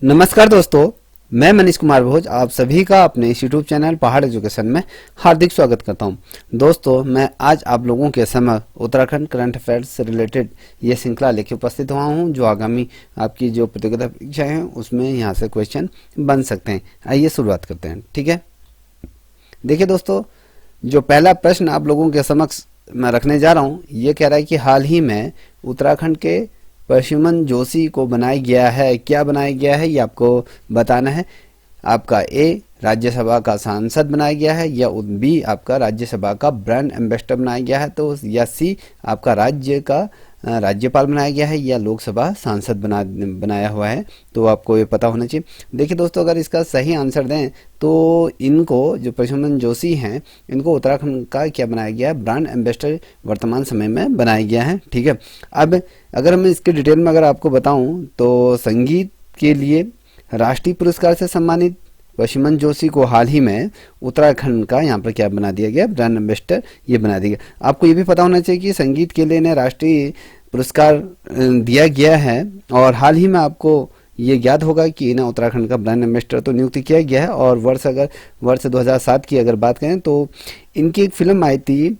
नमस्कार दोस्तों, मैं मनीष कुमार भोज आप सभी का अपने इस यूट्यूब चैनल पहाड़ एजुकेशन में हार्दिक स्वागत करता हूं। दोस्तों, मैं आज आप लोगों के समक्ष उत्तराखंड करंट अफेयर्स से रिलेटेड ये श्रृंखला लेके उपस्थित हुआ हूं, जो आगामी आपकी जो प्रतियोगिता परीक्षाएं हैं उसमें यहाँ से क्वेश्चन बन सकते हैं। आइए शुरुआत करते हैं। ठीक है, देखिए दोस्तों, जो पहला प्रश्न आप लोगों के समक्ष मैं रखने जा रहा हूँ, ये कह रहा है कि हाल ही में उत्तराखंड के प्रद्युम्न जोशी को बनाया गया है। क्या बनाया गया है ये आपको बताना है। आपका ए राज्यसभा का सांसद बनाया गया है, या बी आपका राज्यसभा का ब्रांड एम्बेसडर बनाया गया है, तो या सी आपका राज्य का राज्यपाल बनाया गया है, या लोकसभा सांसद बनाया हुआ है। तो आपको ये पता होना चाहिए। देखिए दोस्तों, अगर इसका सही आंसर दें तो इनको जो प्रद्युम्न जोशी हैं इनको उत्तराखंड का क्या बनाया गया है, ब्रांड एम्बेसडर वर्तमान समय में बनाया गया है। ठीक है, अब अगर मैं इसके डिटेल में अगर आपको बताऊं तो संगीत के लिए राष्ट्रीय पुरस्कार से सम्मानित प्रद्युम्न जोशी को हाल ही में उत्तराखंड का यहाँ पर क्या बना दिया गया, ब्रांड एम्बेसडर ये बना दिया गया। आपको ये भी पता होना चाहिए कि संगीत के लिए इन्हें राष्ट्रीय पुरस्कार दिया गया है, और हाल ही में आपको ये याद होगा कि इन्हें उत्तराखंड का ब्रांड एम्बेसडर तो नियुक्त किया गया है। और वर्ष 2007 की अगर बात करें तो इनकी एक फिल्म आई थी,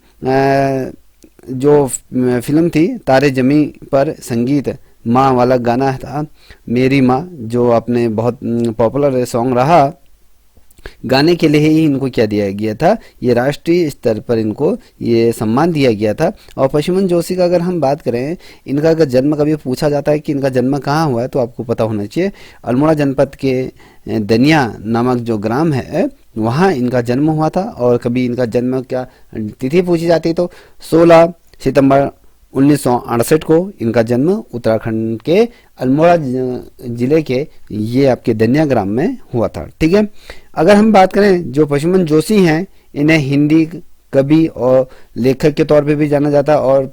जो फिल्म थी तारे जमी पर संगीत माँ वाला गाना था मेरी माँ, जो आपने बहुत पॉपुलर सॉन्ग रहा, गाने के लिए ही इनको क्या दिया गया था, ये राष्ट्रीय स्तर पर इनको ये सम्मान दिया गया था। और प्रद्युम्न जोशी का अगर हम बात करें, इनका अगर जन्म कभी पूछा जाता है कि इनका जन्म कहाँ हुआ है, तो आपको पता होना चाहिए अल्मोड़ा जनपद के दनिया नामक जो ग्राम है वहाँ इनका जन्म हुआ था। और कभी इनका जन्म क्या तिथि पूछी जाती तो 16 सितंबर 1968 को इनका जन्म उत्तराखंड के अल्मोड़ा जिले के ये आपके दनिया ग्राम में हुआ था। ठीक है, अगर हम बात करें जो प्रद्युम्न जोशी हैं, इन्हें हिंदी कवि और लेखक के तौर पे भी जाना जाता है, और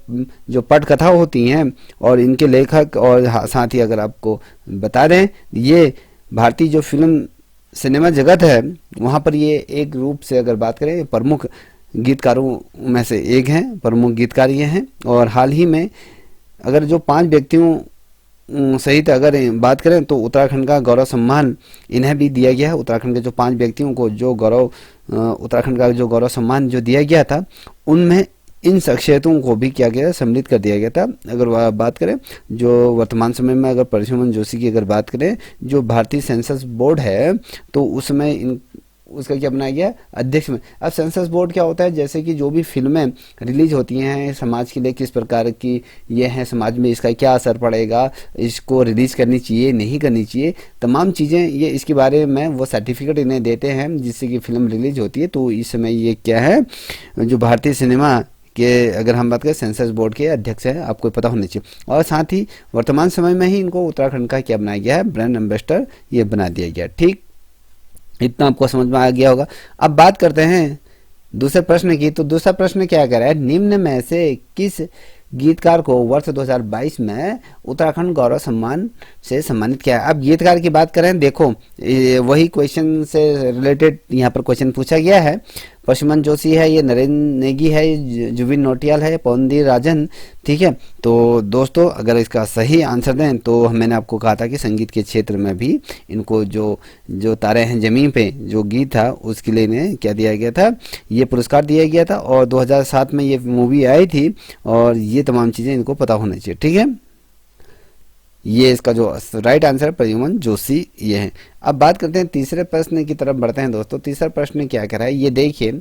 जो पटकथा होती हैं और इनके लेखक, और साथ ही अगर आपको बता दें ये भारतीय जो फिल्म सिनेमा जगत है वहाँ पर ये एक रूप से अगर बात करें प्रमुख गीतकारों में से एक हैं, प्रमुख गीतकार ये हैं। और हाल ही में अगर जो 5 व्यक्तियों सहित अगर बात करें तो उत्तराखंड का गौरव सम्मान इन्हें भी दिया गया है। उत्तराखंड के जो 5 व्यक्तियों को जो उत्तराखंड का जो गौरव सम्मान जो दिया गया था, उनमें इन शख्सियतों को भी क्या गया, सम्मिलित कर दिया गया था। अगर बात करें जो वर्तमान समय में अगर प्रद्युम्न जोशी की अगर बात करें, जो भारतीय सेंसस बोर्ड है तो उसमें उसका क्या बनाया गया, अध्यक्ष में। अब सेंसस बोर्ड क्या होता है, जैसे कि जो भी फिल्में रिलीज होती हैं समाज के लिए किस प्रकार की ये हैं, समाज में इसका क्या असर पड़ेगा, इसको रिलीज करनी चाहिए नहीं करनी चाहिए, तमाम चीज़ें ये इसके बारे में वो सर्टिफिकेट इन्हें देते हैं जिससे कि फिल्म रिलीज होती है। तो इस समय ये क्या है, जो भारतीय सिनेमा के अगर हम बात करें सेंसस बोर्ड के अध्यक्ष हैं, आपको पता होना चाहिए। और साथ ही वर्तमान समय में ही इनको उत्तराखंड का क्या बनाया गया है, ब्रांड एम्बेसडर ये बना दिया गया। ठीक, इतना आपको समझ में आ गया होगा। अब बात करते हैं दूसरे प्रश्न की। तो दूसरा प्रश्न क्या कह रहा है, निम्न में से किस गीतकार को वर्ष 2022 में उत्तराखंड गौरव सम्मान से सम्मानित किया है। अब गीतकार की बात करें, देखो वही क्वेश्चन से रिलेटेड यहाँ पर क्वेश्चन पूछा गया है। प्रद्युम्न जोशी है, ये नरेंद्र नेगी है, जुबिन नौटियाल है, पवनदीप राजन। ठीक है, तो दोस्तों अगर इसका सही आंसर दें तो मैंने आपको कहा था कि संगीत के क्षेत्र में भी इनको जो तारे हैं जमीन पे जो गीत था उसके लिए इन्हें क्या दिया गया था, ये पुरस्कार दिया गया था। और 2007 में ये मूवी आई थी, और ये तमाम चीज़ें इनको पता होना चाहिए। ठीक है, ये इसका जो राइट आंसर प्रद्युम्न जोशी ये है। अब बात करते हैं तीसरे प्रश्न की तरफ बढ़ते हैं दोस्तों। तीसरा प्रश्न क्या कह रहा है, ये देखिए,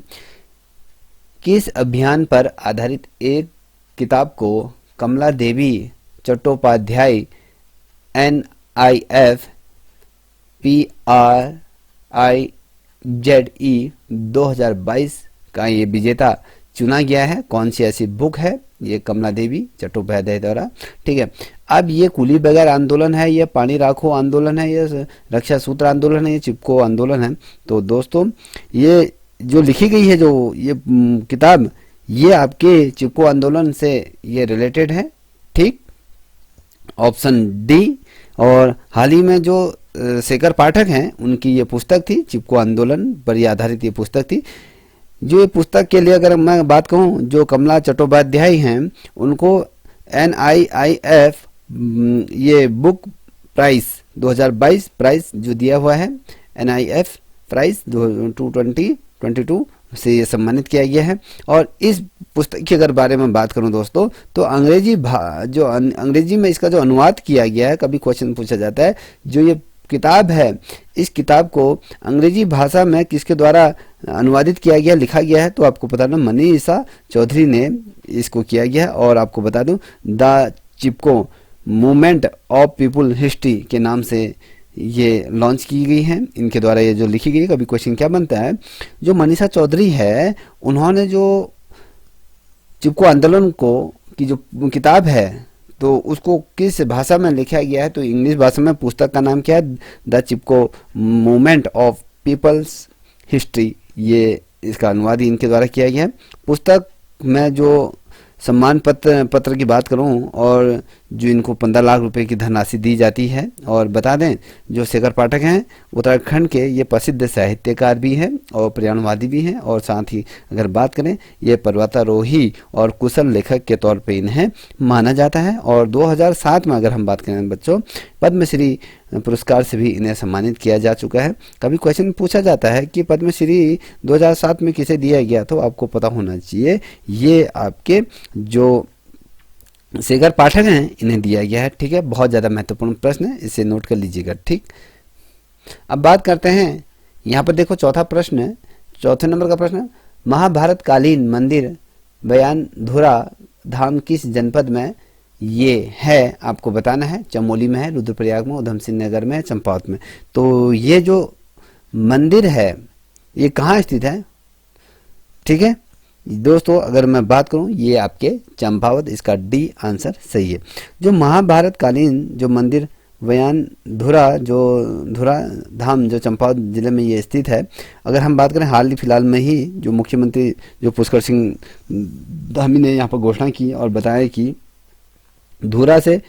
किस अभियान पर आधारित एक किताब को कमला देवी चट्टोपाध्याय NIF PRIZE 2022 का ये विजेता चुना गया है। कौन सी ऐसी बुक है, ये कमला देवी चट्टोपाध्याय द्वारा। ठीक है, अब ये कुली बगैर आंदोलन है, ये पानी राखो आंदोलन है, ये रक्षा सूत्र आंदोलन है, ये चिपको आंदोलन है। तो दोस्तों ये जो लिखी गई है जो ये किताब, ये आपके चिपको आंदोलन से ये रिलेटेड है। ठीक, ऑप्शन डी। और हाल ही में जो शेखर पाठक हैं उनकी ये पुस्तक थी, चिपको आंदोलन पर ये आधारित ये पुस्तक थी। जो ये पुस्तक के लिए अगर मैं बात कहूँ, जो कमला चट्टोपाध्याय हैं उनको NIIF ये बुक प्राइस 2022 प्राइज जो दिया हुआ है, NIF प्राइज 2022 से ये सम्मानित किया गया है। और इस पुस्तक की अगर बारे में बात करूं दोस्तों, तो अंग्रेजी में इसका जो अनुवाद किया गया है, कभी क्वेश्चन पूछा जाता है, जो ये किताब है, इस किताब को अंग्रेजी भाषा में किसके द्वारा अनुवादित किया गया, लिखा गया है, तो आपको बता दूं मनीषा चौधरी ने इसको किया गया है। और आपको बता दूं the Chipko movement of people history के नाम से ये लॉन्च की गई है, इनके द्वारा ये जो लिखी गई है। कभी क्वेश्चन क्या बनता है, जो मनीषा चौधरी है, उन्होंने जो चिपको आंदोलन को की जो किताब है, तो उसको किस भाषा में लिखा गया है, तो इंग्लिश भाषा में। पुस्तक का नाम क्या है, the Chipko movement of people's history, ये इसका अनुवाद इनके द्वारा किया गया है। पुस्तक में जो सम्मान पत्र की बात करूं, और जो इनको 15 लाख रुपए की धनराशि दी जाती है। और बता दें जो शेखर पाठक हैं, उत्तराखंड के ये प्रसिद्ध साहित्यकार भी हैं और पर्यावरणवादी भी हैं, और साथ ही अगर बात करें ये पर्वतारोही और कुशल लेखक के तौर पे इन्हें माना जाता है। और 2007 में अगर हम बात करें बच्चों, पद्मश्री पुरस्कार से भी इन्हें सम्मानित किया जा चुका है। कभी क्वेश्चन पूछा जाता है कि पद्मश्री 2007 में किसे दिया गया, तो आपको पता होना चाहिए ये आपके जो शेखर पाठक हैं इन्हें दिया गया है। ठीक है, बहुत ज़्यादा महत्वपूर्ण प्रश्न है, इसे नोट कर लीजिएगा। ठीक, अब बात करते हैं, यहाँ पर देखो चौथा प्रश्न है, चौथे नंबर का प्रश्न है, महाभारत कालीन मंदिर बयानधुरा धाम किस जनपद में ये है, आपको बताना है। चमोली में है, रुद्रप्रयाग में, उधम सिंह नगर में, चंपावत में। तो ये जो मंदिर है ये कहाँ स्थित है, ठीक है दोस्तों, अगर मैं बात करूं ये आपके चंपावत, इसका डी आंसर सही है। जो महाभारत कालीन जो मंदिर बयानधुरा जो धुरा धाम जो चंपावत जिले में ये स्थित है, अगर हम बात करें हाल ही फिलहाल में ही जो मुख्यमंत्री जो पुष्कर सिंह धामी ने यहाँ पर घोषणा की और बताया कि धुरा से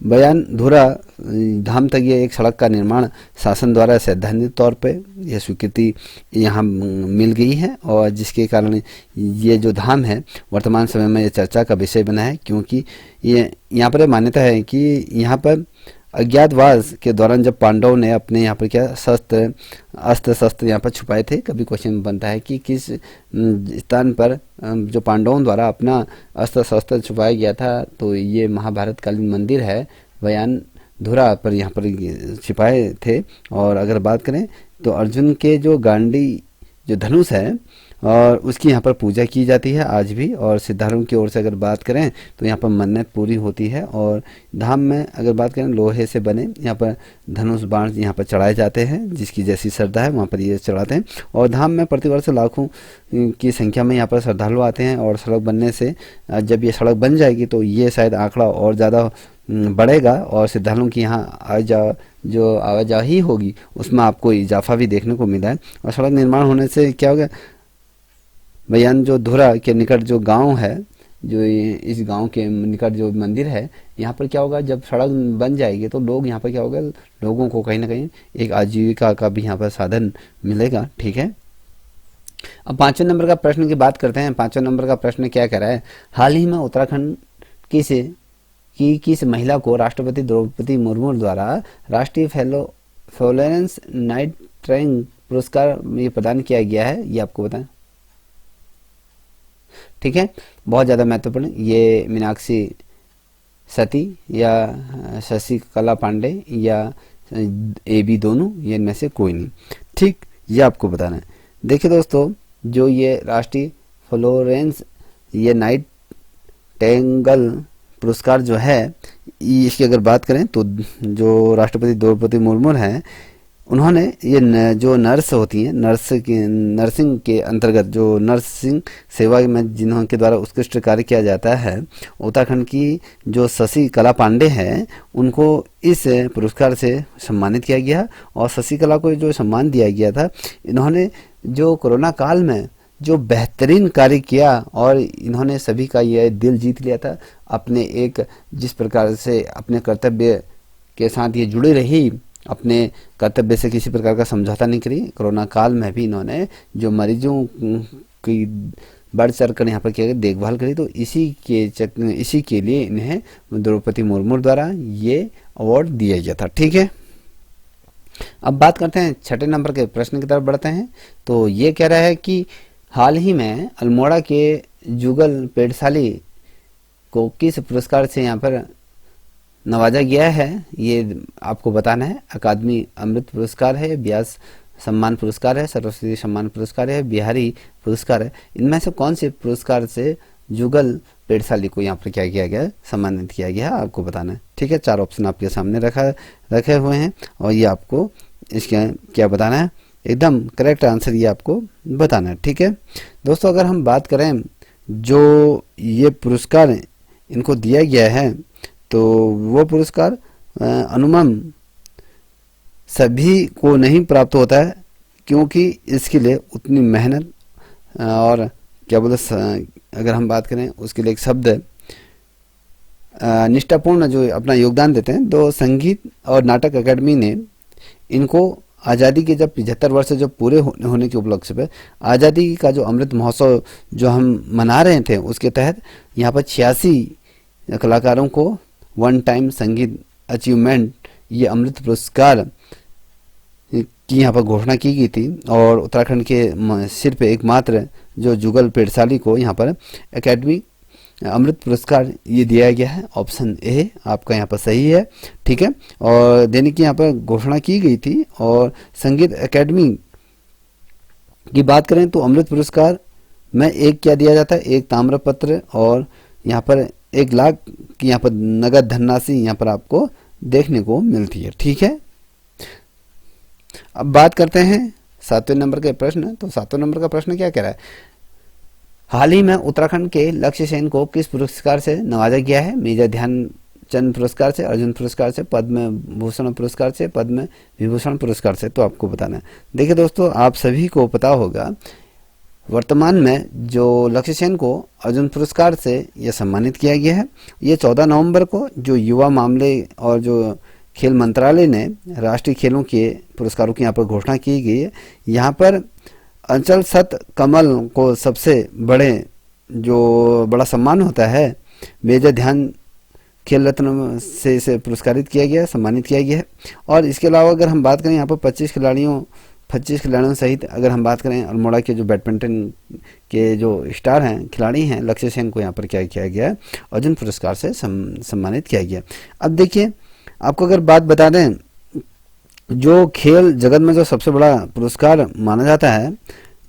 बयानधुरा धाम तक ये एक सड़क का निर्माण शासन द्वारा सैद्धांतिक तौर पे यह स्वीकृति यहाँ मिल गई है, और जिसके कारण ये जो धाम है वर्तमान समय में ये चर्चा का विषय बना है, क्योंकि ये यहाँ पर मान्यता है कि यहाँ पर अज्ञातवास के दौरान जब पांडवों ने अपने यहाँ पर क्या अस्त्र शस्त्र यहाँ पर छुपाए थे, कभी क्वेश्चन बनता है कि किस स्थान पर जो पांडवों द्वारा अपना अस्त्र शस्त्र छुपाया गया था, तो ये महाभारत कालीन मंदिर है बयानधुरा पर यहाँ पर छिपाए थे। और अगर बात करें तो अर्जुन के जो गांडी जो धनुष है और उसकी यहाँ पर पूजा की जाती है आज भी, और सिद्धार्थों की ओर से अगर बात करें तो यहाँ पर मन्नत पूरी होती है। और धाम में अगर बात करें लोहे से बने यहाँ पर धनुष बाण यहाँ पर चढ़ाए जाते हैं, जिसकी जैसी श्रद्धा है वहाँ पर ये चढ़ाते हैं। और धाम में प्रतिवर्ष लाखों की संख्या में यहाँ पर श्रद्धालु आते हैं, और सड़क बनने से जब ये सड़क बन जाएगी तो ये शायद आंकड़ा और ज़्यादा बढ़ेगा, और श्रद्धालुओं की यहाँ जो आवाजाही होगी उसमें आपको इजाफा भी देखने को मिला है। और सड़क निर्माण होने से क्या होगा, बयान जो धुरा के निकट जो गांव है, जो इस गांव के निकट जो मंदिर है, यहाँ पर क्या होगा, जब सड़क बन जाएगी तो लोग यहाँ पर क्या होगा, लोगों को कहीं ना कहीं एक आजीविका का भी यहाँ पर साधन मिलेगा। ठीक है, अब 5वें नंबर का प्रश्न की बात करते हैं। 5वें नंबर का प्रश्न क्या कह रहा है, हाल ही में उत्तराखंड किस महिला को राष्ट्रपति द्रौपदी मुर्मू द्वारा राष्ट्रीय फ्लोरेंस नाइटिंगेल पुरस्कार ये प्रदान किया गया है, ये आपको बताएं। ठीक है, बहुत ज़्यादा महत्वपूर्ण, ये मीनाक्षी सती या शशिकला पांडे या AB दोनों, ये इनमें से कोई नहीं। ठीक, ये आपको बताना है। देखिए दोस्तों, जो ये राष्ट्रीय फ्लोरेंस ये नाइटिंगेल पुरस्कार जो है, इसकी अगर बात करें तो जो राष्ट्रपति द्रौपदी मुर्मू हैं, उन्होंने ये जो नर्स होती हैं, नर्सिंग के अंतर्गत जो नर्सिंग सेवा में जिन्होंने द्वारा उत्कृष्ट कार्य किया जाता है, उत्तराखंड की जो शशिकला पांडे हैं, उनको इस पुरस्कार से सम्मानित किया गया। और शशिकला को जो सम्मान दिया गया था, इन्होंने जो कोरोना काल में जो बेहतरीन कार्य किया, और इन्होंने सभी का यह दिल जीत लिया था अपने एक जिस प्रकार से अपने कर्तव्य के साथ ये जुड़ी रही, अपने कर्तव्य से किसी प्रकार का समझौता नहीं करी। कोरोना काल में भी इन्होंने जो मरीजों की बढ़ चढ़ कर यहाँ पर किया देखभाल करी, तो इसी के लिए इन्हें द्रौपदी मुर्मू द्वारा ये अवार्ड दिया गया था। ठीक है, अब बात करते हैं छठे नंबर के प्रश्न की तरफ बढ़ते हैं। तो ये कह रहा है कि हाल ही में अल्मोड़ा के जुगल पेड़साली को किस पुरस्कार से यहाँ पर नवाजा गया है, ये आपको बताना है। अकादमी अमृत पुरस्कार है, व्यास सम्मान पुरस्कार है, सरस्वती सम्मान पुरस्कार है, बिहारी पुरस्कार है। इनमें से कौन से पुरस्कार से जुगल पेड़साली को यहाँ पर क्या किया गया है, सम्मानित किया गया है, आपको बताना है। ठीक है, 4 ऑप्शन आपके सामने रखे हुए हैं और ये आपको इसके क्या बताना है, एकदम करेक्ट आंसर ये आपको बताना है। ठीक है दोस्तों, अगर हम बात करें जो ये पुरस्कार इनको दिया गया है तो वो पुरस्कार अनुमन सभी को नहीं प्राप्त होता है, क्योंकि इसके लिए उतनी मेहनत और क्या बोलते, अगर हम बात करें उसके लिए एक शब्द है, निष्ठापूर्ण जो अपना योगदान देते हैं। तो संगीत और नाटक अकादमी ने इनको आज़ादी के जब 75 वर्ष जब पूरे होने के उपलक्ष्य पे आज़ादी का जो अमृत महोत्सव जो हम मना रहे थे, उसके तहत यहाँ पर 86 कलाकारों को वन टाइम संगीत अचीवमेंट ये अमृत पुरस्कार की यहाँ पर घोषणा की गई थी। और उत्तराखंड के सिर्फ एकमात्र जो जुगल पेड़साली को यहाँ पर एकेडमी अमृत पुरस्कार ये दिया गया है। ऑप्शन ए आपका यहाँ पर सही है। ठीक है, और देने की यहाँ पर घोषणा की गई थी। और संगीत एकेडमी की बात करें तो अमृत पुरस्कार में एक क्या दिया जाता है, एक ताम्रपत्र और यहाँ पर 1 लाख की यहाँ पर नगद धनराशि यहाँ पर आपको देखने को मिलती है। ठीक है, अब बात करते हैं 7वें नंबर के प्रश्न। तो 7वें नंबर का प्रश्न क्या कह रहा है, हाल ही में उत्तराखंड के लक्ष्य सेन को किस पुरस्कार से नवाजा गया है? मेजर ध्यानचंद पुरस्कार से, अर्जुन पुरस्कार से, पद्म भूषण पुरस्कार से, पद्म विभूषण पुरस्कार से। तो आपको बताना है। देखिए दोस्तों, आप सभी को पता होगा वर्तमान में जो लक्ष्य सेन को अर्जुन पुरस्कार से यह सम्मानित किया गया है। ये 14 नवंबर को जो युवा मामले और जो खेल मंत्रालय ने राष्ट्रीय खेलों के पुरस्कारों की यहाँ पर घोषणा की गई है। यहाँ पर अंचल सत कमल को सबसे बड़ा सम्मान होता है, मेजर ध्यान खेल रत्न से इसे पुरस्कारित किया गया, सम्मानित किया गया है। और इसके अलावा अगर हम बात करें यहाँ पर 25 खिलाड़ियों सहित अगर हम बात करें अल्मोड़ा के जो बैडमिंटन के जो स्टार हैं, खिलाड़ी हैं, लक्ष्य सेन को यहाँ पर क्या किया गया है, अर्जुन पुरस्कार से सम्मानित किया गया। अब देखिए, आपको अगर बात बता दें, जो खेल जगत में जो सबसे बड़ा पुरस्कार माना जाता है,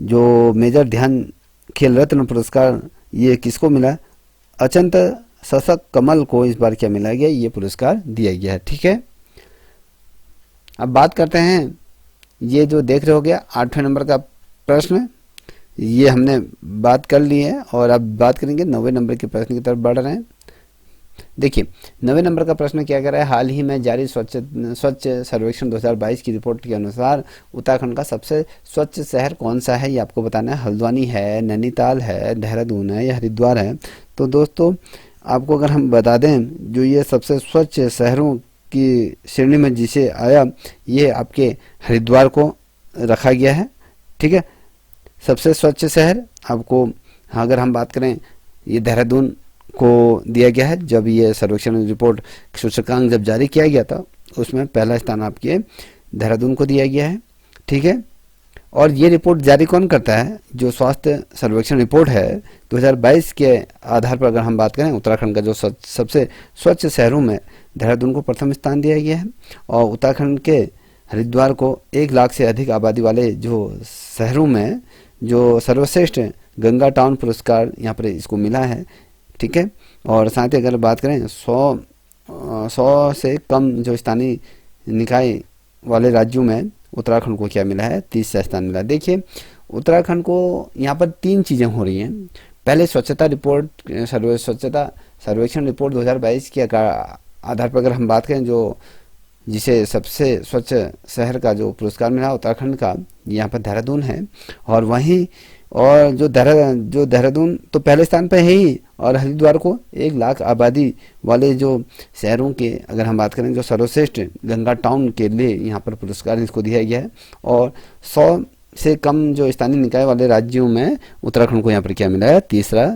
जो मेजर ध्यान खेल रत्न पुरस्कार, ये किसको मिला? अचंत सशक कमल को इस बार क्या मिला गया, ये पुरस्कार दिया गया है। ठीक है, अब बात करते हैं, ये जो देख रहे हो गया 8वें नंबर का प्रश्न, ये हमने बात कर ली है। और अब बात करेंगे 9वें नंबर के प्रश्न की तरफ बढ़ रहे हैं। देखिए 9वें नंबर का प्रश्न क्या कर रहा है, हाल ही में जारी स्वच्छ सर्वेक्षण 2022 की रिपोर्ट के अनुसार उत्तराखंड का सबसे स्वच्छ शहर कौन सा है, ये आपको बताना है। हल्द्वानी है, नैनीताल है, देहरादून है या हरिद्वार है? तो दोस्तों आपको अगर हम बता दें, जो ये सबसे स्वच्छ शहरों की श्रेणी में जिसे आया, ये आपके हरिद्वार को रखा गया है। ठीक है, सबसे स्वच्छ शहर आपको, अगर हम बात करें, ये देहरादून को दिया गया है। जब ये सर्वेक्षण रिपोर्ट सूचकांक जब जारी किया गया था, उसमें पहला स्थान आपके देहरादून को दिया गया है। ठीक है, और ये रिपोर्ट जारी कौन करता है? जो स्वास्थ्य सर्वेक्षण रिपोर्ट है 2022 के आधार पर अगर हम बात करें, उत्तराखंड का जो सबसे स्वच्छ शहरों में देहरादून को प्रथम स्थान दिया गया है। और उत्तराखंड के हरिद्वार को 1 लाख से अधिक आबादी वाले जो शहरों में जो सर्वश्रेष्ठ गंगा टाउन पुरस्कार यहाँ पर इसको मिला है। ठीक है, और साथ ही अगर बात करें 100 से कम जो स्थानीय निकाय वाले राज्यों में उत्तराखंड को क्या मिला है, 30 स्थान मिला। देखिए उत्तराखंड को यहाँ पर 3 चीज़ें हो रही हैं। पहले स्वच्छता सर्वेक्षण रिपोर्ट 2022 के आधार पर अगर हम बात करें, जो जिसे सबसे स्वच्छ शहर का जो पुरस्कार मिला उत्तराखंड का, यहाँ पर देहरादून है। और वहीं और जो देहरादून तो पहले स्थान पर है ही, और हरिद्वार को 1 लाख आबादी वाले जो शहरों के अगर हम बात करें, जो सर्वश्रेष्ठ गंगा टाउन के लिए यहाँ पर पुरस्कार इसको दिया गया है। और 100 से कम जो स्थानीय निकाय वाले राज्यों में उत्तराखंड को यहाँ पर क्या मिला है, 3रा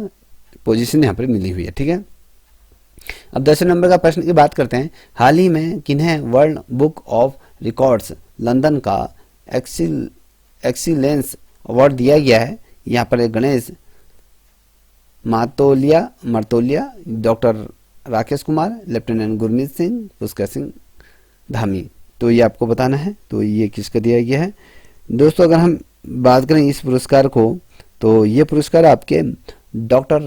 पोजीशन यहाँ पर मिली हुई है। ठीक है, अब 10वें नंबर का प्रश्न की बात करते हैं, हाल ही में किन्हें world book of records London का एक्सीलेंस अवार्ड दिया गया है। यहाँ पर गणेश मर्तोलिया, डॉक्टर राकेश कुमार, लेफ्टिनेंट गुरमीत सिंह, पुष्कर सिंह धामी। तो ये आपको बताना है तो ये किसका दिया गया है। दोस्तों अगर हम बात करें इस पुरस्कार को तो ये पुरस्कार आपके डॉक्टर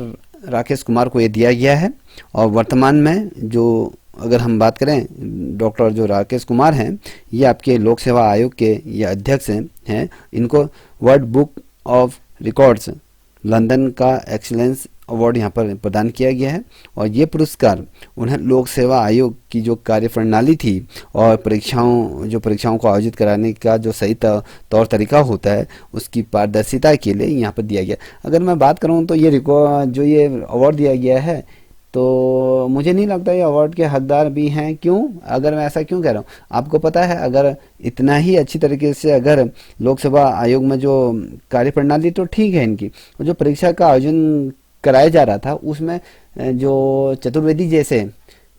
राकेश कुमार को ये दिया गया है। और वर्तमान में जो अगर हम बात करें डॉक्टर जो राकेश कुमार हैं ये आपके लोक सेवा आयोग के ये अध्यक्ष हैं। इनको world book of records London का एक्सीलेंस अवार्ड यहाँ पर प्रदान किया गया है। और ये पुरस्कार उन्हें लोक सेवा आयोग की जो कार्यप्रणाली थी और परीक्षाओं को आयोजित कराने का जो सही तौर तरीका होता है उसकी पारदर्शिता के लिए यहाँ पर दिया गया। अगर मैं बात करूँ तो ये अवार्ड दिया गया है तो मुझे नहीं लगता ये अवार्ड के हकदार भी हैं। क्यों, अगर मैं ऐसा क्यों कह रहा हूँ, आपको पता है अगर इतना ही अच्छी तरीके से अगर लोक सेवा आयोग में जो कार्यप्रणाली तो ठीक है इनकी, जो परीक्षा का आयोजन कराया जा रहा था उसमें जो चतुर्वेदी जैसे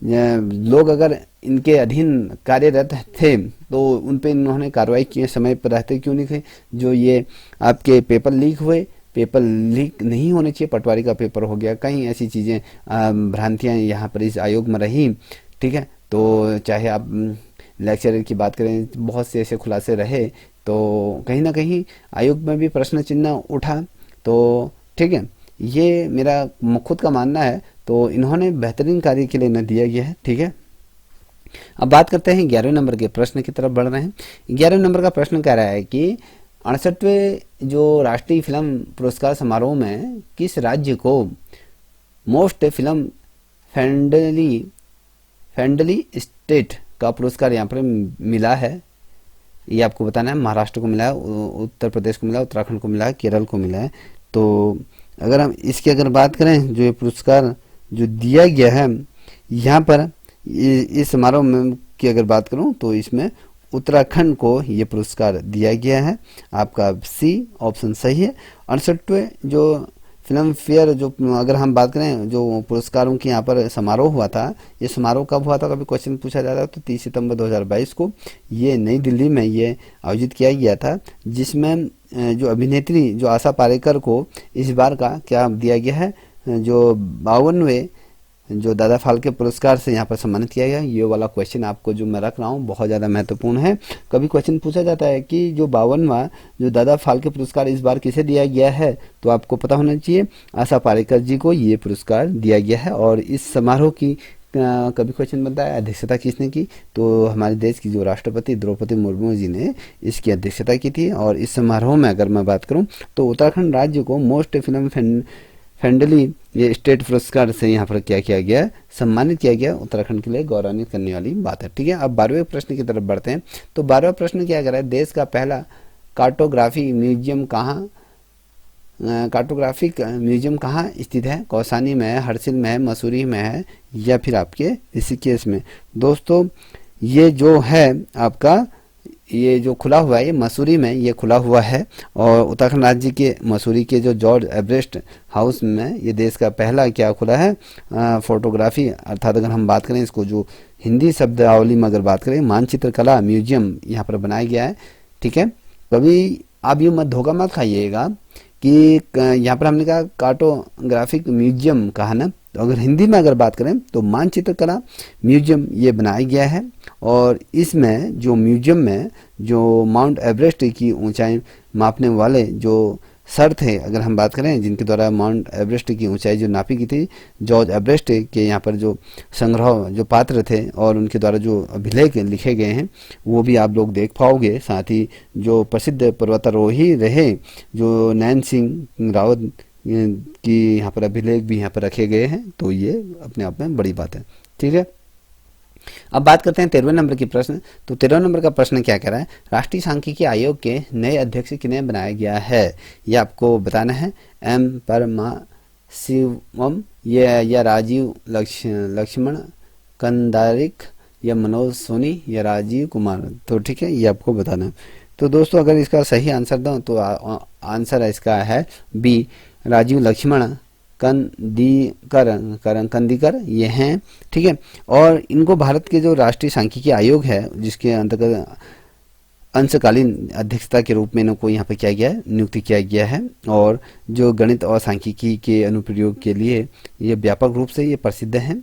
लोग अगर इनके अधीन कार्यरत थे तो उन पे इन्होंने कार्रवाई किए समय पर रहते क्यों नहीं थे। जो ये आपके पेपर लीक नहीं होने चाहिए, पटवारी का पेपर हो गया, कहीं ऐसी चीज़ें भ्रांतियाँ यहाँ पर इस आयोग में रही। ठीक है, तो चाहे आप लेक्चरर की बात करें बहुत से ऐसे खुलासे रहे तो कहीं ना कहीं आयोग में भी प्रश्न चिन्ह उठा। तो ठीक है, ये मेरा खुद का मानना है। तो इन्होंने बेहतरीन कार्य के लिए इन्हें दिया गया है। ठीक है, अब बात करते हैं 11वें नंबर के प्रश्न की तरफ बढ़ रहे हैं। 11वें नंबर का प्रश्न कह रहा है कि 68वें जो राष्ट्रीय फिल्म पुरस्कार समारोह में किस राज्य को मोस्ट फिल्म फ्रेंडली स्टेट का पुरस्कार यहाँ पर मिला है। ये आपको बताना है। महाराष्ट्र को मिला है, उत्तर प्रदेश को मिला है, उत्तराखंड को मिला है, केरल को मिला है। तो अगर हम इसकी अगर बात करें जो ये पुरस्कार जो दिया गया है यहाँ पर इस समारोह में की अगर बात करूँ तो इसमें उत्तराखंड को ये पुरस्कार दिया गया है। आपका सी ऑप्शन सही है। 68वें जो फिल्म फेयर जो अगर हम बात करें जो पुरस्कारों की यहाँ पर समारोह हुआ था, ये समारोह कब हुआ था, कभी क्वेश्चन पूछा जाता है तो 30 सितंबर 2022 को ये नई दिल्ली में ये आयोजित किया गया था, जिसमें जो अभिनेत्री जो आशा पारेकर को इस बार का क्या दिया गया है, जो 52वें जो दादा फाल्के पुरस्कार से यहाँ पर सम्मानित किया गया। ये वाला क्वेश्चन आपको जो मैं रख रहा हूँ बहुत ज़्यादा महत्वपूर्ण है। कभी क्वेश्चन पूछा जाता है कि जो 52वां जो दादा फाल्के पुरस्कार इस बार किसे दिया गया है, तो आपको पता होना चाहिए आशा पारेकर जी को ये पुरस्कार दिया गया है। और इस समारोह की कभी क्वेश्चन बनता है अध्यक्षता किसने की, तो हमारे देश की जो राष्ट्रपति द्रौपदी मुर्मू जी ने इसकी अध्यक्षता की थी। और इस समारोह में अगर मैं बात करूँ तो उत्तराखंड राज्य को मोस्ट फिल्म फ्रेंडली ये स्टेट पुरस्कार से यहाँ पर क्या किया गया, सम्मानित किया गया। उत्तराखंड के लिए गौरवान्वित करने वाली बात है। ठीक है, अब 12वें प्रश्न की तरफ बढ़ते हैं। तो 12वां प्रश्न क्या कर रहा है, देश का पहला कार्टोग्राफिक म्यूजियम कहाँ स्थित है। कौसानी में है, हरसिल में है, मसूरी में है या फिर आपके ऋषिकेश में। दोस्तों ये जो है आपका ये जो खुला हुआ है ये मसूरी में ये खुला हुआ है। और उत्तराखंड राज्य के मसूरी के जो जॉर्ज एवरेस्ट हाउस में ये देश का पहला क्या खुला है फोटोग्राफी, अर्थात अगर हम बात करें इसको जो हिंदी शब्दावली में अगर बात करें मानचित्र कला म्यूजियम यहाँ पर बनाया गया है। ठीक है, कभी आप ये मत धोखा मत खाइएगा कि यहाँ पर हमने कहा कार्टोग्राफिक म्यूजियम कहा ना, तो अगर हिंदी में अगर बात करें तो मानचित्र कला म्यूजियम ये बनाया गया है। और इसमें जो म्यूजियम में जो माउंट एवरेस्ट की ऊंचाई मापने वाले जो सर थे, अगर हम बात करें जिनके द्वारा माउंट एवरेस्ट की ऊंचाई जो नापी की थी, जॉर्ज एवरेस्ट के यहाँ पर जो संग्रह जो पात्र थे और उनके द्वारा जो अभिलेख लिखे गए हैं वो भी आप लोग देख पाओगे। साथ ही जो प्रसिद्ध पर्वतारोही रहे जो नैन सिंह रावत की यहाँ पर अभिलेख भी यहाँ पर रखे गए हैं, तो ये अपने आप में बड़ी बात है। ठीक है, अब बात करते हैं 13वें नंबर की प्रश्न। तो 13वें नंबर का प्रश्न क्या कह रहा है, राष्ट्रीय सांख्यिकी आयोग के नए अध्यक्ष किन्हें बनाया गया है, ये आपको बताना है। एम परमाशिवम या राजीव लक्ष्मण कंदारिक या मनोज सोनी या राजीव कुमार। तो ठीक है, ये आपको बताना है। तो दोस्तों अगर इसका सही आंसर दूं तो आंसर इसका है बी राजीव लक्ष्मण कंदीकर ये हैं, ठीक है। और इनको भारत के जो राष्ट्रीय सांख्यिकी आयोग है, जिसके अंतर्गत अंशकालीन अध्यक्षता के रूप में इनको यहाँ पे किया गया है, नियुक्ति किया गया है। और जो गणित और सांख्यिकी के अनुप्रयोग के लिए ये व्यापक रूप से ये प्रसिद्ध हैं।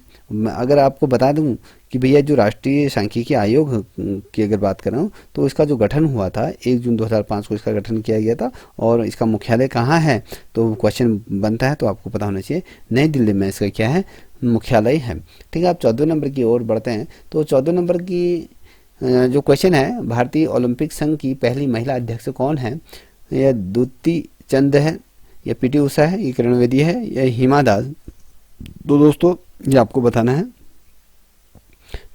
अगर आपको बता दूं कि भैया जो राष्ट्रीय सांख्यिकी आयोग की अगर बात कर रहा हूँ तो इसका जो गठन हुआ था 1 जून 2005 को इसका गठन किया गया था। और इसका मुख्यालय कहाँ है, तो क्वेश्चन बनता है तो आपको पता होना चाहिए, नई दिल्ली में इसका क्या है, मुख्यालय है, ठीक है। आप 14 नंबर की ओर बढ़ते हैं। तो 14 नंबर की जो क्वेश्चन है, भारतीय ओलंपिक संघ की पहली महिला अध्यक्ष कौन है? यह द्युति चंद है, या पीटी उषा है, ये किरण बेदी है, या हिमा दास? तो दोस्तों ये आपको बताना है,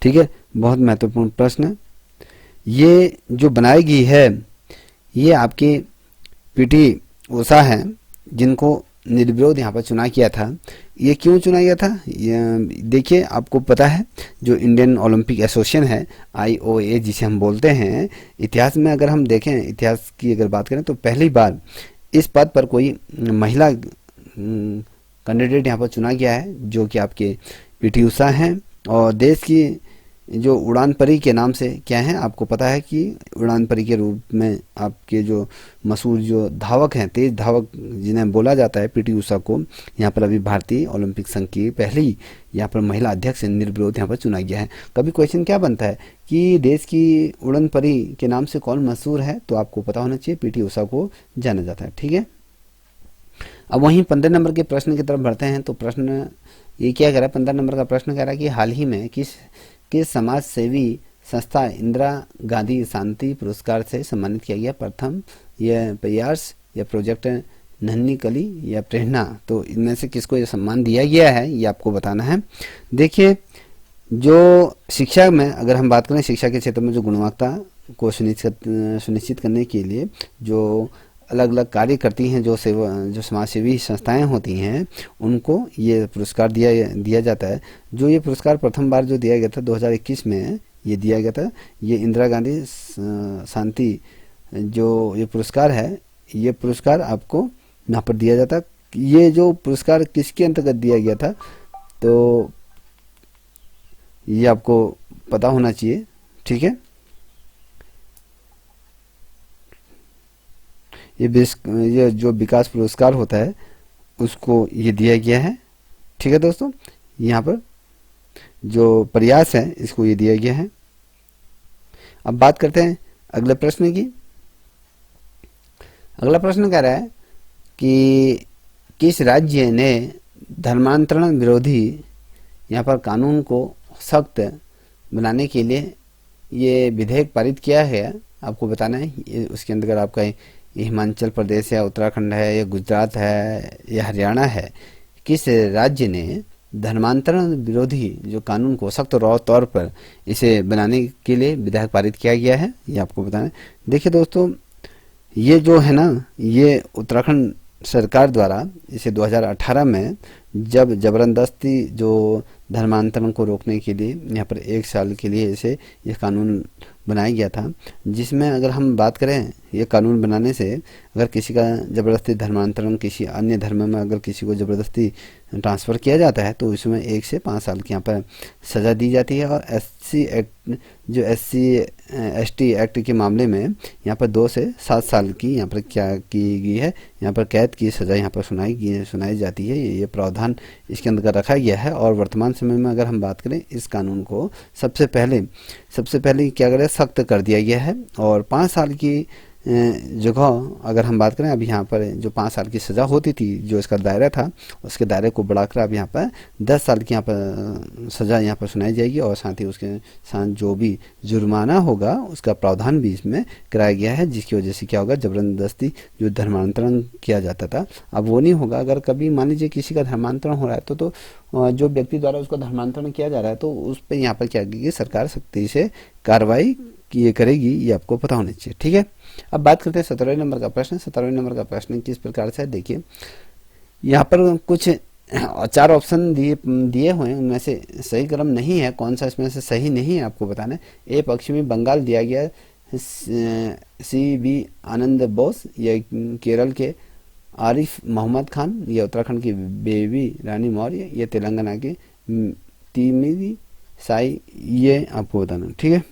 ठीक है। बहुत महत्वपूर्ण प्रश्न है। ये जो बनाई गई है ये आपके पीटी उषा है, जिनको निर्विरोध यहाँ पर चुना किया था। ये क्यों चुना गया था? देखिए, आपको पता है जो इंडियन ओलंपिक एसोसिएशन है, IOA जिसे हम बोलते हैं, इतिहास में अगर हम देखें, इतिहास की अगर बात करें तो पहली बार इस पद पर कोई महिला कैंडिडेट यहाँ पर चुना गया है, जो कि आपके पीटी उषा हैं। और देश की जो उड़ान परी के नाम से क्या है, आपको पता है कि उड़ान परी के रूप में आपके जो मशहूर जो धावक हैं, तेज धावक जिन्हें बोला जाता है, पीटी उषा को यहाँ पर अभी भारतीय ओलंपिक संघ की पहली यहाँ पर महिला अध्यक्ष निर्विरोध यहाँ पर चुना गया है। कभी क्वेश्चन क्या बनता है कि देश की उड़ान परी के नाम से कौन मशहूर है, तो आपको पता होना चाहिए, पीटी उषा को जाना जाता है, ठीक है। अब वहीं 15 नंबर के प्रश्न की तरफ बढ़ते हैं। तो प्रश्न ये क्या कह रहा है, 15 नंबर का प्रश्न कह रहा है कि हाल ही में किस समाज सेवी संस्था इंदिरा गांधी शांति पुरस्कार से सम्मानित किया गया? प्रथम, यह प्रयास, या प्रोजेक्ट नन्ही कली, या प्रेरणा? तो इनमें से किसको ये सम्मान दिया गया है, ये आपको बताना है। देखिए, जो शिक्षा में अगर हम बात करें, शिक्षा के क्षेत्र में जो गुणवत्ता को सुनिश्चित करने के लिए जो अलग अलग कार्य करती हैं, जो समाज सेवी संस्थाएं होती हैं, उनको ये पुरस्कार दिया जाता है। जो ये पुरस्कार प्रथम बार जो दिया गया था 2021 में ये दिया गया था, ये इंदिरा गांधी शांति जो ये पुरस्कार है, ये पुरस्कार आपको यहाँ पर दिया जाता। ये जो पुरस्कार किसके अंतर्गत दिया गया था, तो ये आपको पता होना चाहिए, ठीक है। ये जो विकास पुरस्कार होता है उसको ये दिया गया है, ठीक है दोस्तों। यहाँ पर जो प्रयास है इसको ये दिया गया है। अब बात करते हैं अगले प्रश्न की। अगला प्रश्न कह रहा है कि किस राज्य ने धर्मांतरण विरोधी यहाँ पर कानून को सख्त बनाने के लिए ये विधेयक पारित किया है? आपको बताना है। उसके अंतर्गत आपका ये हिमाचल प्रदेश है, उत्तराखंड है, या गुजरात है, या हरियाणा है। किस राज्य ने धर्मांतरण विरोधी जो कानून को सख्त तौर पर इसे बनाने के लिए विधेयक पारित किया गया है, ये आपको बताना है। देखिए दोस्तों, ये जो है ना, ये उत्तराखंड सरकार द्वारा इसे 2018 में जब जबरदस्ती जो धर्मांतरण को रोकने के लिए यहाँ पर 1 साल के लिए इसे ये कानून बनाया गया था, जिसमें अगर हम बात करें, ये कानून बनाने से अगर किसी का ज़बरदस्ती धर्मांतरण किसी अन्य धर्म में अगर किसी को ज़बरदस्ती ट्रांसफ़र किया जाता है तो इसमें 1 से 5 साल की यहाँ पर सज़ा दी जाती है। और SC एक्ट के मामले में यहाँ पर 2 से 7 साल की यहाँ पर क्या की गई है, यहाँ पर कैद की सज़ा यहाँ पर सुनाई जाती है। ये प्रावधान इसके अंदर रखा गया है। और वर्तमान समय में अगर हम बात करें, इस कानून को सबसे पहले क्या करें, सख्त कर दिया गया है। और 5 साल की जगह अगर हम बात करें, अब यहाँ पर जो 5 साल की सज़ा होती थी, जो इसका दायरा था, उसके दायरे को बढ़ाकर अब यहाँ पर 10 साल की यहाँ पर सज़ा यहाँ पर सुनाई जाएगी। और साथ ही उसके साथ जो भी जुर्माना होगा उसका प्रावधान भी इसमें कराया गया है, जिसकी वजह से क्या होगा, ज़बरदस्ती जो धर्मांतरण किया जाता था अब वो नहीं होगा। अगर कभी मान लीजिए किसी का धर्मांतरण हो रहा है तो जो व्यक्ति द्वारा उसका धर्मांतरण किया जा रहा है तो उस पर यहाँ पर क्या करेगी सरकार, सख्ती से कार्रवाई ये करेगी, ये आपको पता होना चाहिए, ठीक है। अब बात करते हैं 17वें नंबर का प्रश्न। 17वें नंबर का प्रश्न किस प्रकार से है, देखिए यहाँ पर कुछ 4 ऑप्शन दिए हुए हैं, उनमें से सही क्रम नहीं है, कौन सा इसमें से सही नहीं है आपको बताना है। ए, पश्चिमी बंगाल दिया गया, CB आनंद बोस, या केरल के आरिफ मोहम्मद खान, ये उत्तराखंड की बेबी रानी मौर्य, ये तेलंगाना के तिमिरी साई, ये आपको बताना। ठीक है,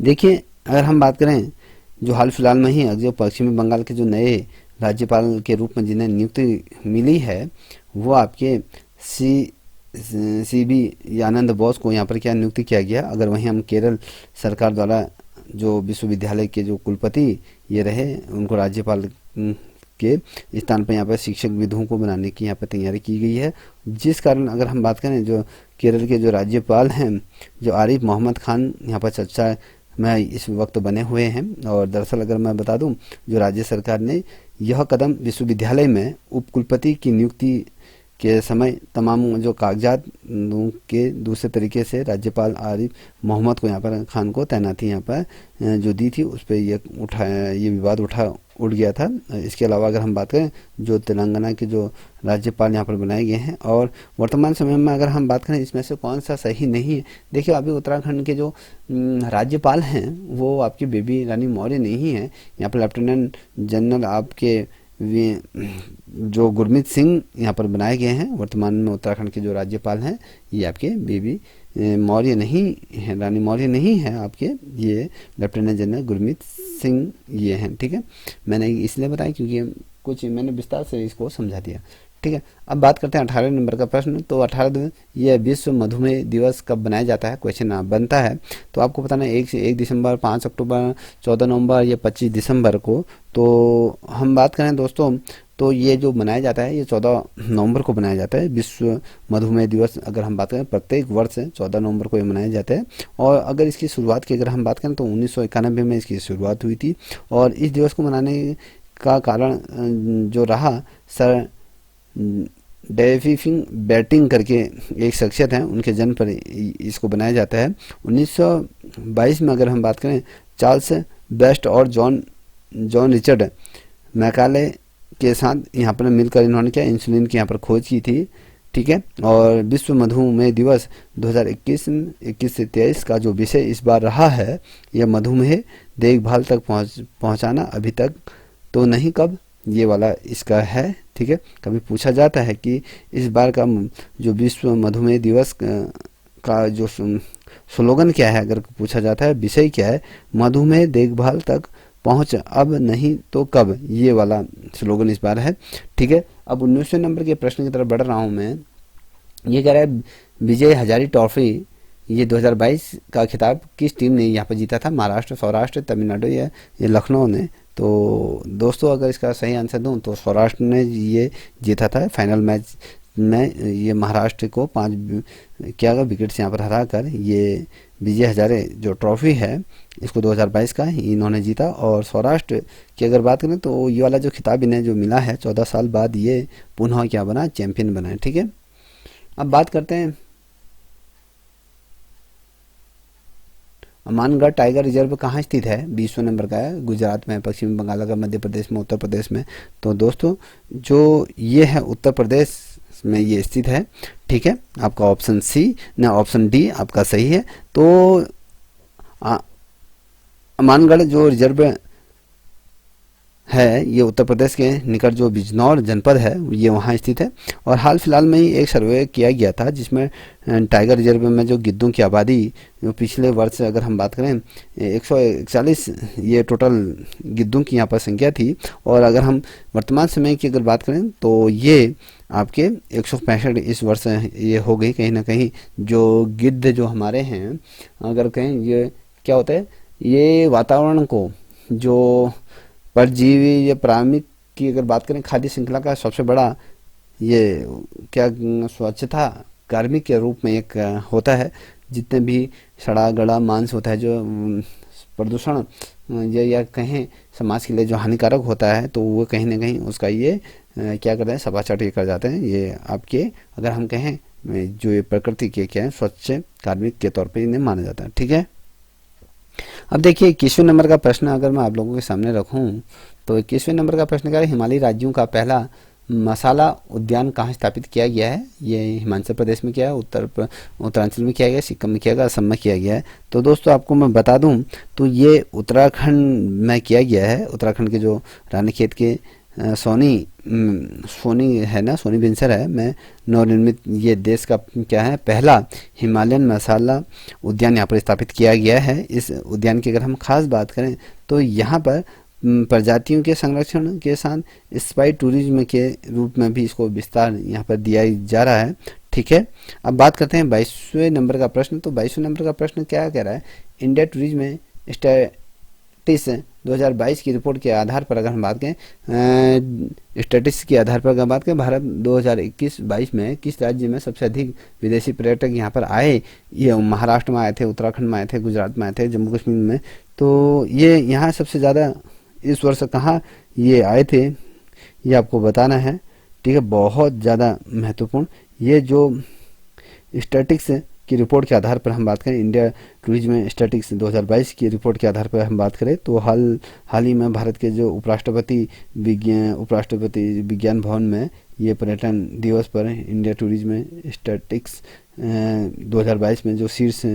देखिए अगर हम बात करें जो हाल फिलहाल में ही जो पश्चिमी बंगाल के जो नए राज्यपाल के रूप में जिन्हें नियुक्ति मिली है, वो आपके CB आनंद बोस को यहाँ पर क्या नियुक्ति किया गया। अगर वहीं हम केरल सरकार द्वारा जो विश्वविद्यालय के जो कुलपति ये रहे, उनको राज्यपाल के स्थान पर यहाँ पर शिक्षक विधुओं को बनाने की यहाँ पर तैयारी की गई है। जिस कारण अगर हम बात करें जो केरल के जो राज्यपाल हैं जो आरिफ मोहम्मद खान यहाँ पर चर्चा में इस वक्त बने हुए हैं। और दरअसल अगर मैं बता दूं, जो राज्य सरकार ने यह कदम विश्वविद्यालय में उप कुलपति की नियुक्ति के समय तमाम जो कागजात के दूसरे तरीके से राज्यपाल आरिफ मोहम्मद को यहाँ पर खान को तैनाती यहाँ पर जो दी थी, उस पर ये विवाद उठ गया था। इसके अलावा अगर हम बात करें जो तेलंगाना के जो राज्यपाल यहाँ पर बनाए गए हैं, और वर्तमान समय में अगर हम बात करें इसमें से कौन सा सही नहीं है, देखिए अभी उत्तराखंड के जो राज्यपाल हैं वो आपकी बेबी रानी मौर्य नहीं है। यहाँ पर लेफ्टिनेंट जनरल आपके जो गुरमीत सिंह यहाँ पर बनाए गए हैं। वर्तमान में उत्तराखंड के जो राज्यपाल हैं ये आपके बेबी मौर्य नहीं है, रानी मौर्य नहीं है, आपके ये लेफ्टिनेंट जनरल गुरमीत सिंह ये हैं। ठीक है, मैंने इसलिए बताया क्योंकि कुछ मैंने विस्तार से इसको समझा दिया। ठीक है, अब बात करते हैं 18 नंबर का प्रश्न। तो 18 ये विश्व मधुमेह दिवस कब बनाया जाता है, क्वेश्चन बनता है। तो आपको बताना है 1 दिसंबर, 5 अक्टूबर, 14 नवंबर या 25 दिसंबर को। तो हम बात करें दोस्तों, तो ये जो मनाया जाता है ये 14 नवंबर को मनाया जाता है। विश्व मधुमेह दिवस अगर हम बात करें प्रत्येक वर्ष 14 नवंबर को ये मनाया जाता है। और अगर इसकी शुरुआत की अगर हम बात करें तो 1991 में इसकी शुरुआत हुई थी। और इस दिवस को मनाने का कारण जो रहा, सर डेविड बैटिंग करके एक शख्सियत हैं, उनके जन्म पर इसको बनाया जाता है। 1922 में अगर हम बात करें चार्ल्स बेस्ट और जॉन रिचर्ड मैकाले के साथ यहाँ पर मिलकर इन्होंने क्या इंसुलिन की यहाँ पर खोज की थी। ठीक है, और विश्व मधुमेह दिवस 2021 से 23 का जो विषय इस बार रहा है यह मधुमेह देखभाल तक पहुँचाना, अभी तक तो नहीं कब, ये वाला इसका है। ठीक है, कभी पूछा जाता है कि इस बार का जो विश्व मधुमेह दिवस का जो स्लोगन क्या है, अगर पूछा जाता है विषय क्या है, मधुमेह देखभाल तक पहुंच अब नहीं तो कब, ये वाला स्लोगन इस बार है। ठीक है, अब 19वें नंबर के प्रश्न की तरफ बढ़ रहा हूं मैं। ये कह रहा है विजय हजारे ट्रॉफी ये 2022 का खिताब किस टीम ने यहाँ पर जीता था, महाराष्ट्र, सौराष्ट्र, तमिलनाडु या ये लखनऊ ने। तो दोस्तों अगर इसका सही आंसर दूं तो सौराष्ट्र ने ये जीता था। फाइनल मैच में ये महाराष्ट्र को 5 विकेट से यहाँ पर हरा कर ये विजय हजारे जो ट्रॉफी है इसको 2022 का इन्होंने जीता। और सौराष्ट्र की अगर बात करें तो ये वाला जो खिताब इन्हें जो मिला है 14 साल बाद ये पुनः क्या बना, चैंपियन बना है। ठीक है, अब बात करते हैं मानगढ़ टाइगर रिजर्व कहाँ स्थित है, 20वें नंबर का है, गुजरात में, पश्चिम बंगाल का, मध्य प्रदेश में, उत्तर प्रदेश में। तो दोस्तों जो ये है उत्तर प्रदेश में ये स्थित है। ठीक है, आपका ऑप्शन सी ना ऑप्शन डी आपका सही है। तो मानगढ़ जो रिजर्व है ये उत्तर प्रदेश के निकट जो बिजनौर जनपद है ये वहाँ स्थित है। और हाल फिलहाल में ही एक सर्वे किया गया था जिसमें टाइगर रिजर्व में जो गिद्धों की आबादी जो पिछले वर्ष अगर हम बात करें 141 ये टोटल गिद्धों की यहाँ पर संख्या थी। और अगर हम वर्तमान समय की अगर बात करें तो ये आपके 165 इस वर्ष ये हो गई। कहीं ना कहीं जो गिद्ध जो हमारे हैं अगर कहें ये क्या होता है, ये वातावरण को जो परजीवी या प्रामिक की अगर बात करें खाद्य श्रृंखला का सबसे बड़ा ये क्या स्वच्छता कार्मिक के रूप में एक होता है। जितने भी सड़ा गड़ा मांस होता है जो प्रदूषण या कहें समाज के लिए जो हानिकारक होता है तो वो कहीं ना कहीं उसका ये क्या करते हैं, सफाचट ये कर जाते हैं। ये आपके अगर हम कहें जो ये प्रकृति के क्या है स्वच्छ कार्मिक के तौर पर इन्हें माना जाता है। ठीक है, अब देखिए 21वें नंबर का प्रश्न अगर मैं आप लोगों के सामने रखूं तो 21वें नंबर का प्रश्न क्या है, हिमालयी राज्यों का पहला मसाला उद्यान कहाँ स्थापित किया गया है। ये हिमाचल प्रदेश में किया है, उत्तरांचल में किया गया, सिक्किम में किया गया, असम में किया गया है। तो दोस्तों आपको मैं बता दूं तो ये उत्तराखंड में किया गया है। उत्तराखंड के जो रानीखेत के सोनी है ना, सोनी वेंचर है में नवनिर्मित ये देश का क्या है, पहला हिमालयन मसाला उद्यान यहाँ पर स्थापित किया गया है। इस उद्यान की अगर हम खास बात करें तो यहाँ पर प्रजातियों के संरक्षण के साथ स्पाई टूरिज्म के रूप में भी इसको विस्तार यहाँ पर दिया जा रहा है। ठीक है, अब बात करते हैं 22वें नंबर का प्रश्न। तो 22वें नंबर का प्रश्न क्या कह रहा है, इंडिया टूरिज्म स्टैटिस 2022 की रिपोर्ट के आधार पर अगर हम बात करें, स्टैटिस के आधार पर अगर बात करें, भारत 2021-22 में किस राज्य में सबसे अधिक विदेशी पर्यटक यहाँ पर आए? ये महाराष्ट्र में आए थे, उत्तराखंड में आए थे, गुजरात में आए थे, जम्मू कश्मीर में। तो ये यहाँ सबसे ज़्यादा इस वर्ष कहाँ ये आए थे, ये आपको बताना है। ठीक है, बहुत ज़्यादा महत्वपूर्ण ये जो स्टैटिक्स की रिपोर्ट के आधार पर हम बात करें, इंडिया टूरिज्म स्टैटिक्स 2022 की रिपोर्ट के आधार पर हम बात करें तो हाल ही में भारत के जो उपराष्ट्रपति विज्ञान भवन में ये पर्यटन दिवस पर इंडिया टूरिज्म स्टैटिक्स 2022 में जो शीर्ष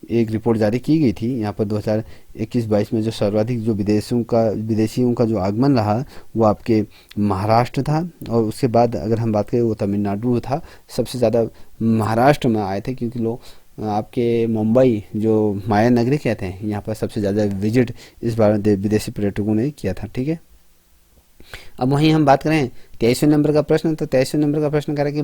एक रिपोर्ट जारी की गई थी, यहाँ पर 2021-22 में जो सर्वाधिक जो विदेशियों का जो आगमन रहा वो आपके महाराष्ट्र था, और उसके बाद अगर हम बात करें वो तमिलनाडु था। सबसे ज़्यादा महाराष्ट्र में आए थे क्योंकि लोग आपके मुंबई जो माया नगरी कहते हैं, यहाँ पर सबसे ज़्यादा विजिट इस बार विदेशी पर्यटकों ने किया था। ठीक है, अब वहीं हम बात करें 23वें नंबर का प्रश्न। तो 23वें नंबर का प्रश्न कह रहा है कि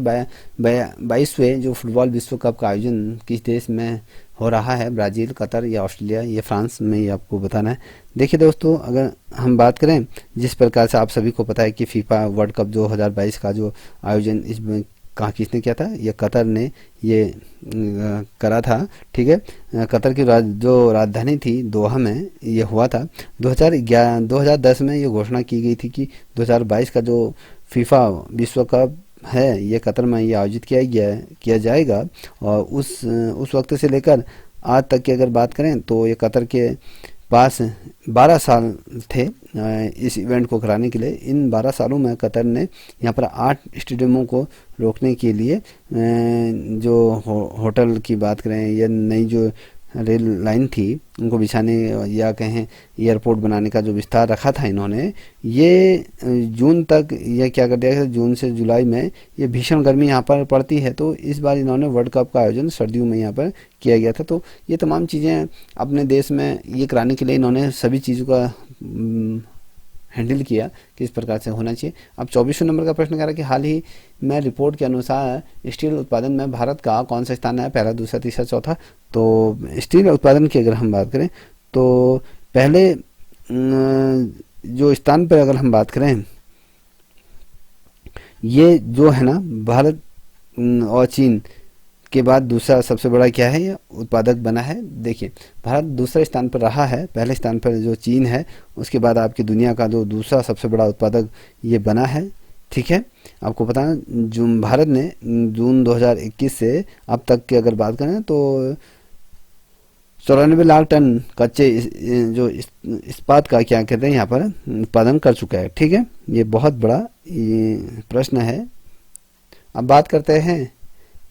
22वें जो फुटबॉल विश्व कप का आयोजन किस देश में हो रहा है? ब्राज़ील, कतर या ऑस्ट्रेलिया या फ्रांस में, ये आपको बताना है। देखिए दोस्तों, अगर हम बात करें जिस प्रकार से आप सभी को पता है कि फीफा वर्ल्ड कप 2022 का जो आयोजन इसमें कहाँ किसने किया था, ये कतर ने ये करा था। ठीक है, कतर की जो राजधानी थी दोहा में ये हुआ था। 2010 में ये घोषणा की गई थी कि 2022 का जो फीफा विश्व कप है ये कतर में ये आयोजित किया जाएगा, और उस वक्त से लेकर आज तक की अगर बात करें तो ये कतर के पास 12 साल थे इस इवेंट को कराने के लिए। इन 12 सालों में कतर ने यहाँ पर 8 स्टेडियमों को रोकने के लिए जो होटल की बात करें या नई जो रेल लाइन थी उनको बिछाने या कहें एयरपोर्ट बनाने का जो विस्तार रखा था इन्होंने, ये जून तक यह क्या कर दिया गया, जून से जुलाई में ये भीषण गर्मी यहाँ पर पड़ती है, तो इस बार इन्होंने वर्ल्ड कप का आयोजन सर्दियों में यहाँ पर किया गया था। तो ये तमाम चीज़ें अपने देश में ये कराने के लिए इन्होंने सभी चीज़ों का हैंडल किया किस प्रकार से होना चाहिए। अब 24वें नंबर का प्रश्न कह रहा है कि हाल ही में रिपोर्ट के अनुसार स्टील उत्पादन में भारत का कौन सा स्थान है? पहला, दूसरा, तीसरा, चौथा। तो स्टील उत्पादन की अगर हम बात करें तो पहले जो स्थान पर अगर हम बात करें, ये जो है ना भारत और चीन के बाद दूसरा सबसे बड़ा क्या है, ये उत्पादक बना है। देखिए, भारत दूसरे स्थान पर रहा है, पहले स्थान पर जो चीन है, उसके बाद आपकी दुनिया का जो दूसरा सबसे बड़ा उत्पादक ये बना है। ठीक है, आपको पता है जो भारत ने जून 2021 से अब तक की अगर बात करें तो 94 लाख टन कच्चे जो इस्पात का क्या कहते हैं यहाँ पर उत्पादन कर चुका है। ठीक है, ये बहुत बड़ा ये प्रश्न है। अब बात करते हैं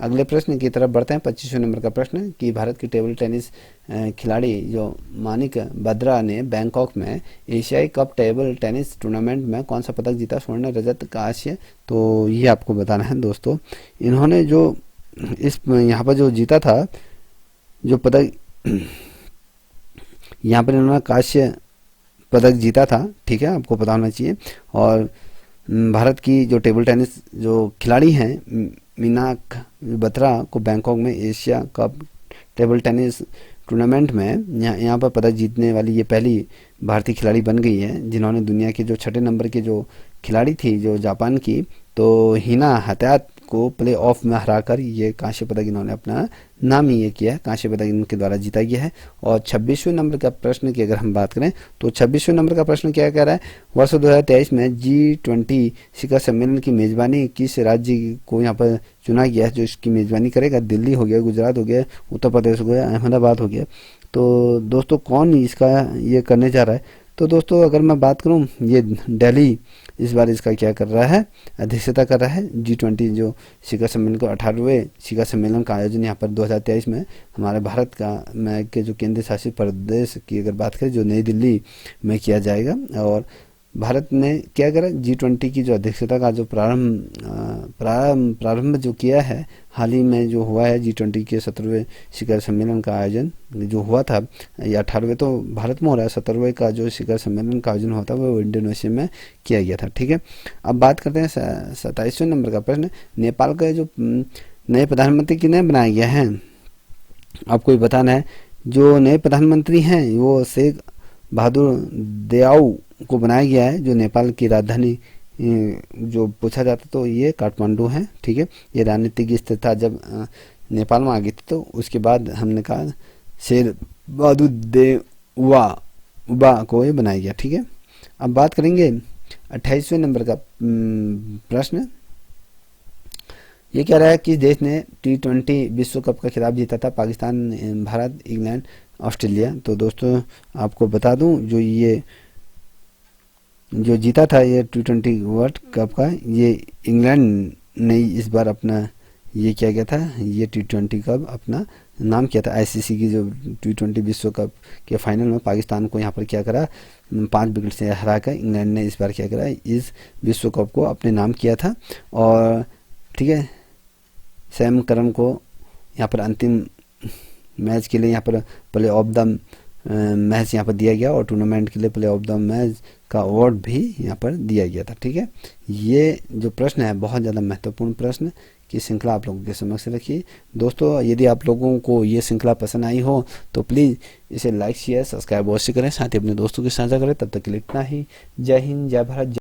अगले प्रश्न की तरफ बढ़ते हैं। 25वें नंबर का प्रश्न कि भारत की टेबल टेनिस खिलाड़ी जो मानिक बत्रा ने बैंकॉक में एशियाई कप टेबल टेनिस टूर्नामेंट में कौन सा पदक जीता? स्वर्ण, रजत, कांस्य। तो ये आपको बताना है दोस्तों। इन्होंने जो इस यहाँ पर जो जीता था जो पदक, यहाँ पर इन्होंने कांस्य पदक जीता था। ठीक है, आपको पता होना चाहिए। और भारत की जो टेबल टेनिस जो खिलाड़ी हैं मीनाक बत्रा को बैंकॉक में Asia cup table tennis tournament में यहाँ पर पदक जीतने वाली ये पहली भारतीय खिलाड़ी बन गई है जिन्होंने दुनिया के जो 6 नंबर के जो खिलाड़ी थी जो जापान की, तो हिना हतात को प्ले ऑफ में हराकर ये कांस्य पदक इन्होंने अपना नाम ही ये किया है, कांस्य पदक इनके द्वारा जीता गया है। और 26वें नंबर का प्रश्न की अगर हम बात करें तो 26वें नंबर का प्रश्न क्या कह रहा है? वर्ष 2023 में G20 शिखर सम्मेलन की मेज़बानी किस राज्य को यहाँ पर चुना गया है जो इसकी मेज़बानी करेगा? दिल्ली हो गया, गुजरात हो गया, उत्तर प्रदेश हो गया, अहमदाबाद हो गया। तो दोस्तों कौन इसका ये करने जा रहा है? तो दोस्तों अगर मैं बात करूं, ये दिल्ली इस बार इसका क्या कर रहा है, अध्यक्षता कर रहा है G20 जो शिखर सम्मेलन को 18वें शिखर सम्मेलन का आयोजन यहाँ पर 2023 में हमारे भारत का में के जो केंद्र शासित प्रदेश की अगर बात करें जो नई दिल्ली में किया जाएगा। और भारत ने क्या करा, G20 की जो अध्यक्षता का जो प्रारंभ जो किया है, हाल ही में जो हुआ है G20 के 17वें शिखर सम्मेलन का आयोजन जो हुआ था, या 18वें तो भारत में हो रहा है, 17वें का जो शिखर सम्मेलन का आयोजन हुआ था वो इंडोनेशिया में किया गया था। ठीक है, अब बात करते हैं 27वें नंबर का प्रश्न। नेपाल का जो नए प्रधानमंत्री किन्हें बनाया गया है, आपको भी बताना है। जो नए प्रधानमंत्री हैं वो शेख बहादुर देआऊ को बनाया गया है। जो नेपाल की राजधानी जो पूछा जाता तो ये काठमांडू है। ठीक है, ये राजनीतिक स्थिरता जब नेपाल में आ गई थी तो उसके बाद हमने कहा शेर बहादुर देउवा को ये बनाया गया। ठीक है, अब बात करेंगे 28वें नंबर का प्रश्न। ये कह रहा है कि देश ने T20 विश्व कप का खिताब जीता था, पाकिस्तान, भारत, इंग्लैंड, ऑस्ट्रेलिया। तो दोस्तों आपको बता दूं जो जीता था ये T20 वर्ल्ड कप का, ये इंग्लैंड ने इस बार अपना ये क्या गया था, ये T20 कप अपना नाम किया था। आईसीसी की जो T20 विश्व कप के फाइनल में पाकिस्तान को यहाँ पर क्या करा, 5 विकेट से हराकर इंग्लैंड ने इस बार क्या करा, इस विश्व कप को अपने नाम किया था। और ठीक है, सैम करन को यहाँ पर अंतिम मैच के लिए यहाँ पर प्ले ऑफ द मैच यहाँ पर दिया गया, और टूर्नामेंट के लिए प्ले ऑफ द मैच का अवार्ड भी यहाँ पर दिया गया था। ठीक है, ये जो प्रश्न है बहुत ज़्यादा महत्वपूर्ण प्रश्न की श्रृंखला आप लोगों के समक्ष रखिए। दोस्तों यदि आप लोगों को ये श्रृंखला पसंद आई हो तो प्लीज़ इसे लाइक शेयर सब्सक्राइब अवश्य करें, साथ ही अपने दोस्तों के साझा करें। तब तक के लिए इतना ही। जय हिंद, जय भारत।